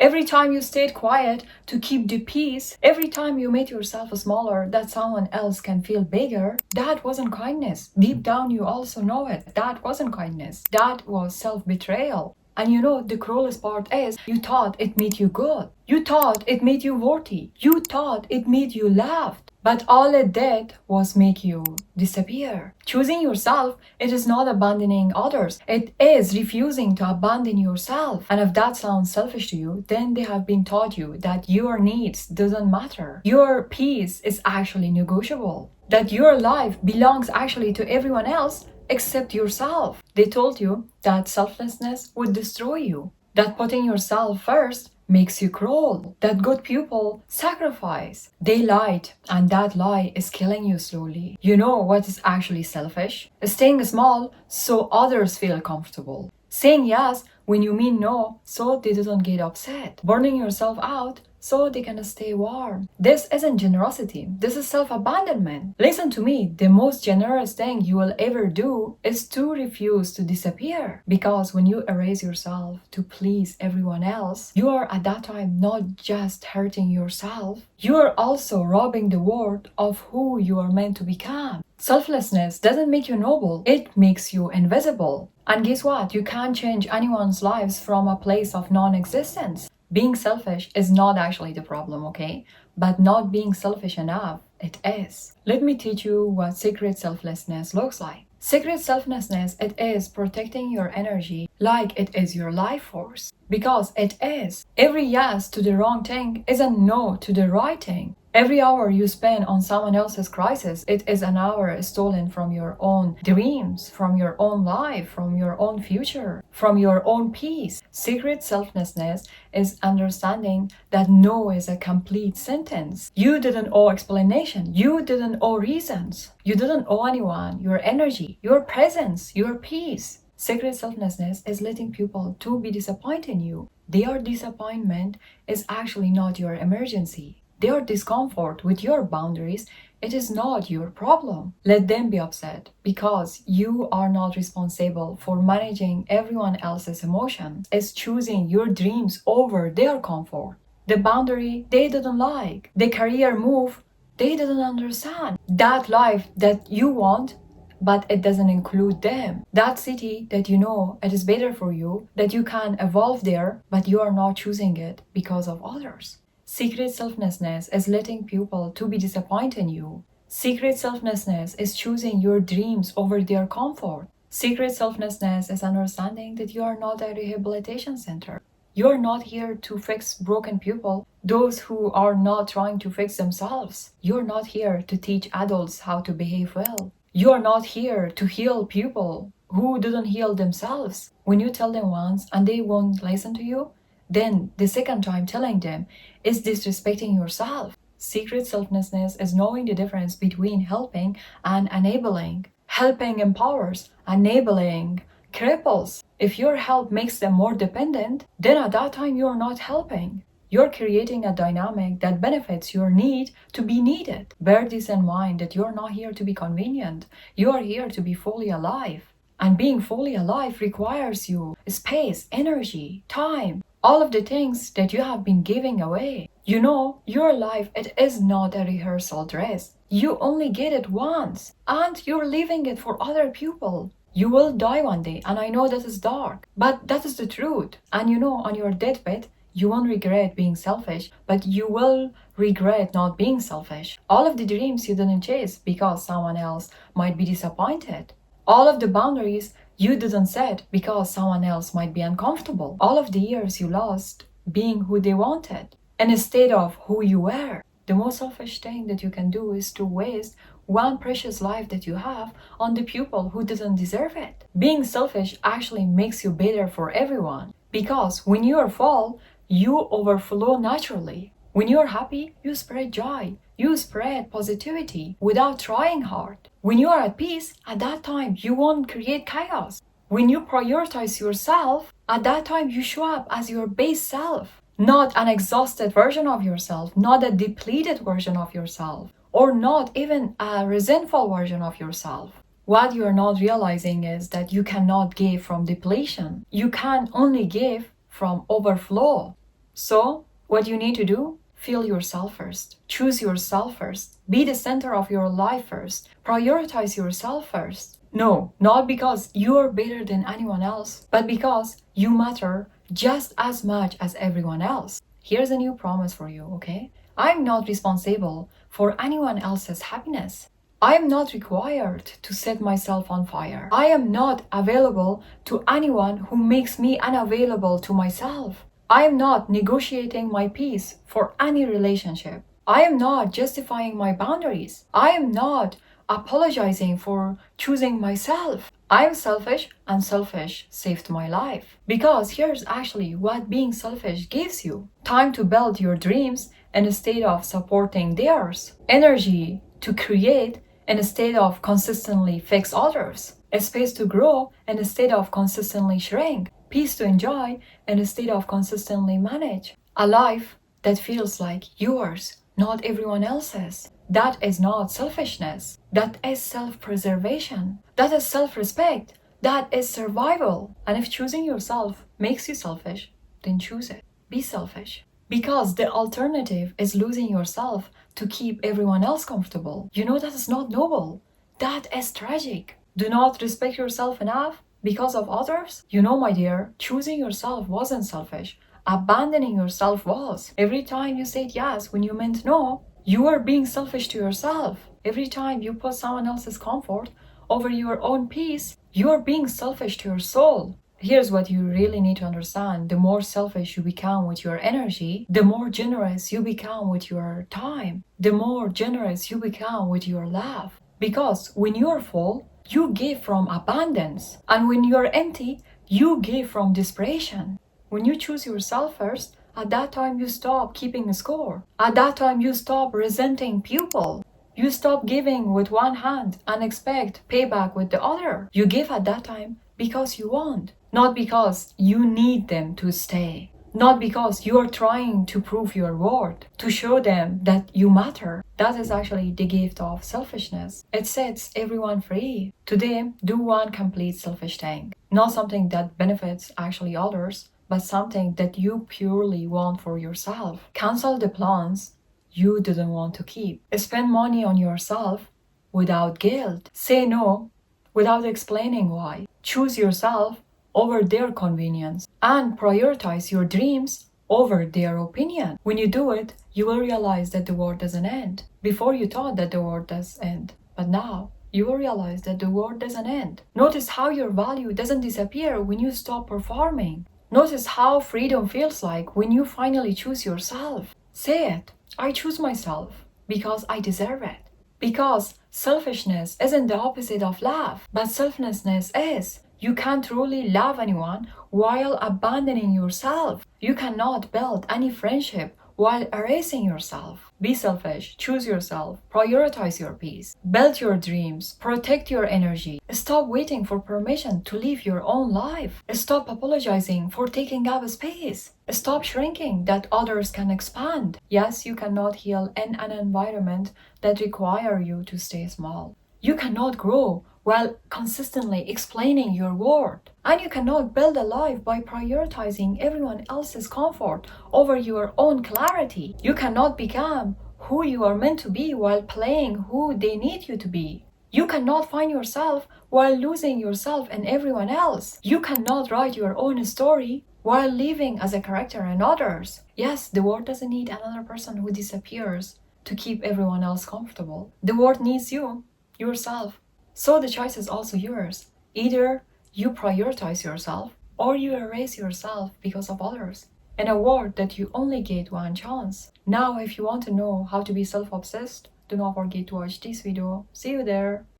Every time you stayed quiet to keep the peace, every time you made yourself smaller that someone else can feel bigger, that wasn't kindness. Deep down, you also know it. That wasn't kindness. That was self-betrayal. And you know, the cruelest part is you thought it made you good. You thought it made you worthy. You thought it made you laugh. But all it did was make you disappear. Choosing yourself, it is not abandoning others. It is refusing to abandon yourself. And if that sounds selfish to you, then they have been taught you that your needs doesn't matter. Your peace is actually negotiable. That your life belongs actually to everyone else except yourself. They told you that selflessness would destroy you. That putting yourself first makes you cruel. That good people sacrifice. They lied, and that lie is killing you slowly. You know what is actually selfish? Staying small so others feel comfortable. Saying yes when you mean no so they don't get upset. Burning yourself out so they can stay warm. This isn't generosity. This is self-abandonment. Listen to me. The most generous thing you will ever do is to refuse to disappear. Because when you erase yourself to please everyone else, you are at that time not just hurting yourself, you are also robbing the world of who you are meant to become. Selflessness doesn't make you noble. It makes you invisible. And guess what? You can't change anyone's lives from a place of non-existence. Being selfish is not actually the problem, okay? But not being selfish enough, it is. Let me teach you what secret selflessness looks like. Secret selflessness, it is protecting your energy like it is your life force. Because it is. Every yes to the wrong thing is a no to the right thing. Every hour you spend on someone else's crisis, it is an hour stolen from your own dreams, from your own life, from your own future, from your own peace. Secret selflessness is understanding that no is a complete sentence. You didn't owe explanation. You didn't owe reasons. You didn't owe anyone your energy, your presence, your peace. Secret selflessness is letting people to be disappointed in you. Their disappointment is actually not your emergency. Their discomfort with your boundaries, it is not your problem. Let them be upset because you are not responsible for managing everyone else's emotions. It's choosing your dreams over their comfort. The boundary they didn't like, the career move they didn't understand, that life that you want but it doesn't include them. That city that you know it is better for you, that you can evolve there, but you are not choosing it because of others. Secret selflessness is letting people to be disappointed in you. Secret selflessness is choosing your dreams over their comfort. Secret selflessness is understanding that you are not a rehabilitation center. You are not here to fix broken people, those who are not trying to fix themselves. You are not here to teach adults how to behave well. You are not here to heal people who didn't heal themselves. When you tell them once and they won't listen to you, then the second time telling them is disrespecting yourself. Secret selflessness is knowing the difference between helping and enabling. Helping empowers, enabling cripples. If your help makes them more dependent, then at that time you're not helping. You're creating a dynamic that benefits your need to be needed. Bear this in mind that you're not here to be convenient. You are here to be fully alive. And being fully alive requires you space, energy, time. All of the things that you have been giving away. You know, your life, it is not a rehearsal dress. You only get it once, and you're leaving it for other people. You will die one day, and I know that is dark, but that is the truth. And you know, on your deathbed, you won't regret being selfish, but you will regret not being selfish. All of the dreams you didn't chase because someone else might be disappointed. All of the boundaries you didn't set because someone else might be uncomfortable. All of the years you lost being who they wanted instead of who you were. The most selfish thing that you can do is to waste one precious life that you have on the people who didn't deserve it. Being selfish actually makes you better for everyone because when you are full, you overflow naturally. When you're happy, you spread joy. You spread positivity without trying hard. When you are at peace, at that time, you won't create chaos. When you prioritize yourself, at that time, you show up as your base self, not an exhausted version of yourself, not a depleted version of yourself, or not even a resentful version of yourself. What you're not realizing is that you cannot give from depletion. You can only give from overflow. So, what you need to do? Feel yourself first. Choose yourself first. Be the center of your life first. Prioritize yourself first. No, not because you're better than anyone else, but because you matter just as much as everyone else. Here's a new promise for you, okay? I'm not responsible for anyone else's happiness. I am not required to set myself on fire. I am not available to anyone who makes me unavailable to myself. I am not negotiating my peace for any relationship. I am not justifying my boundaries. I am not apologizing for choosing myself. I am selfish and selfish saved my life. Because here's actually what being selfish gives you: time to build your dreams instead of supporting theirs, energy to create instead of consistently fix others, a space to grow instead of consistently shrink, peace to enjoy instead of consistently manage, a life that feels like yours, not everyone else's. That is not selfishness. That is self-preservation. That is self-respect. That is survival. And if choosing yourself makes you selfish, then choose it. Be selfish. Because the alternative is losing yourself to keep everyone else comfortable. You know that is not noble. That is tragic. Do not respect yourself enough because of others? You know, my dear, choosing yourself wasn't selfish. Abandoning yourself was. Every time you said yes when you meant no, you are being selfish to yourself. Every time you put someone else's comfort over your own peace, you are being selfish to your soul. Here's what you really need to understand. The more selfish you become with your energy, the more generous you become with your time, the more generous you become with your love. Because when you're full, you give from abundance. And when you're empty, you give from desperation. When you choose yourself first, at that time you stop keeping a score. At that time you stop resenting people. You stop giving with one hand and expect payback with the other. You give at that time because you want, not because you need them to stay. Not because you are trying to prove your worth, to show them that you matter. That is actually the gift of selfishness. It sets everyone free. Today, do one complete selfish thing. Not something that benefits actually others, but something that you purely want for yourself. Cancel the plans you didn't want to keep. Spend money on yourself without guilt. Say no without explaining why. Choose yourself over their convenience and prioritize your dreams over their opinion. When you do it, you will realize that the world doesn't end. Before you thought that the world does end, but now you will realize that the world doesn't end. Notice how your value doesn't disappear when you stop performing. Notice how freedom feels like when you finally choose yourself. Say it. I choose myself because I deserve it. Because selfishness isn't the opposite of love, but selflessness is. You can't truly love anyone while abandoning yourself. You cannot build any friendship while erasing yourself. Be selfish, choose yourself, prioritize your peace, build your dreams, protect your energy. Stop waiting for permission to live your own life. Stop apologizing for taking up space. Stop shrinking that others can expand. Yes, you cannot heal in an environment that requires you to stay small. You cannot grow while consistently explaining your worth. And you cannot build a life by prioritizing everyone else's comfort over your own clarity. You cannot become who you are meant to be while playing who they need you to be. You cannot find yourself while losing yourself and everyone else. You cannot write your own story while living as a character in others. Yes, the world doesn't need another person who disappears to keep everyone else comfortable. The world needs you, yourself. So the choice is also yours. Either you prioritize yourself or you erase yourself because of others. In a world that you only get one chance. Now, if you want to know how to be self-obsessed, do not forget to watch this video. See you there.